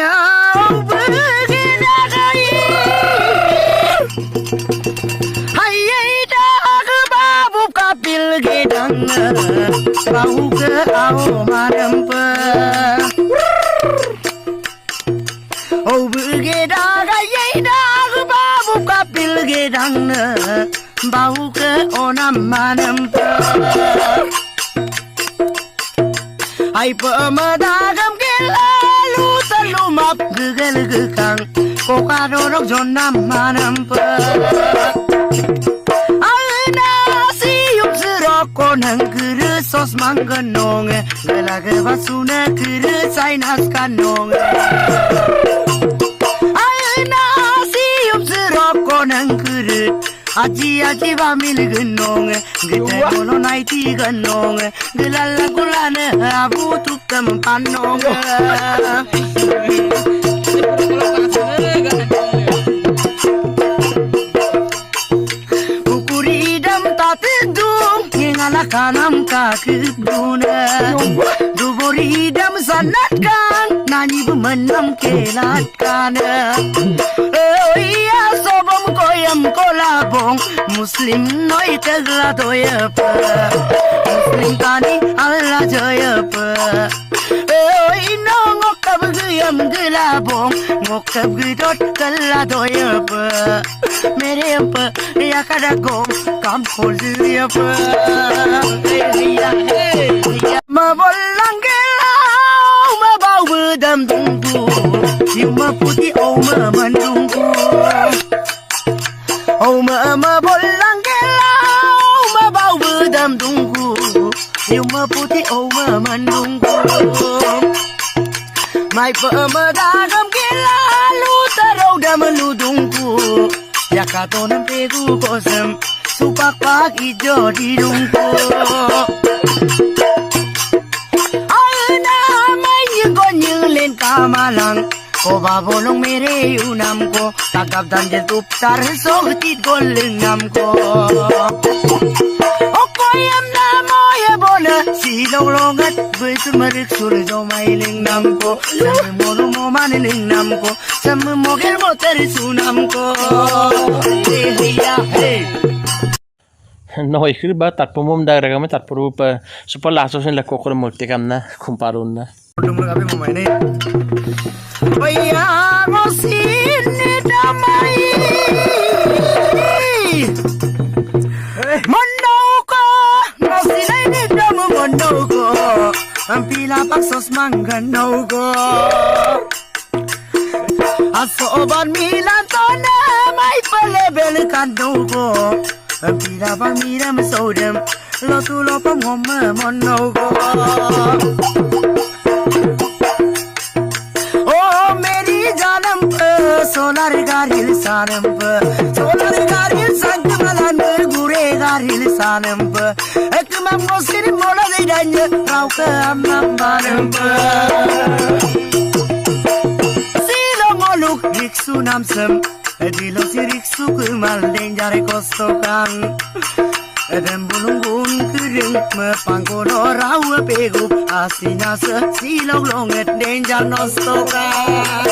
yang bergerak hayai dah babu kapil gedang bau ke au marempe oh bergerak hayai dah babu kapil gedang bau ke onam marempe ai pemadagam gelalu telumap gegel gekang kokadorok jonam manampa alna siup seroko nang kere sos manggenong gelaga basuna kere sainas kanong alna siup seroko nang kere Aji bamil genong gete kono naiti genong gelala gulane abu tutem panong ukuri dam tatedung ngala kanam kakuduna dubori dam sanat kan nani bumenam kelat kana iya sobom koyam kolabong muslim noi tegla doyapa muslim tani alla joyapa oi no ngokab guyam gelabong ngokab gidot kala doyapa mere apa ya kadagong kam koliyapa ma bolang gelau ma bau bedam tunggu Yuma putih oh mandungku oh ma bolang gelau ma bau bedam tunggu Yuma putih oh mandungku mai pemadagam gelalu tarau dah meludungku ya katonan pegu kosem supak pak ijo di dungku alna mai nyenglen kamalang ko babolong mere unam ko takap dan jetup tar sohtit goleng nam ko okoyam namo ya bona silong longat besumarik suljo mailing nam ko samme mono mo maneling nam ko samme mogel mo teri sunam ko ya hey no ikir ba tat pomom da ragam tat purup super laso sen la kokor murti kamna kumparun na Dumur kami memainnya. Bayar mesin damai. Monoko, mesin ini damu monoko. Ampila paksos manganoko. Asoban milan tona mai pelebel kanoko. Ampila bang miram sodem. Lo tu lo pengom monoko. Solar garil sanamp solar garil sangmalan gure garil sanamp ekmam mosir mola danya rauka amam banamp silo moluk riksu namsam dilo siriksu kumal denjare kostokan Edem bulungun kering mepangkono rawa pegu asinya se silo longet denjar nostokan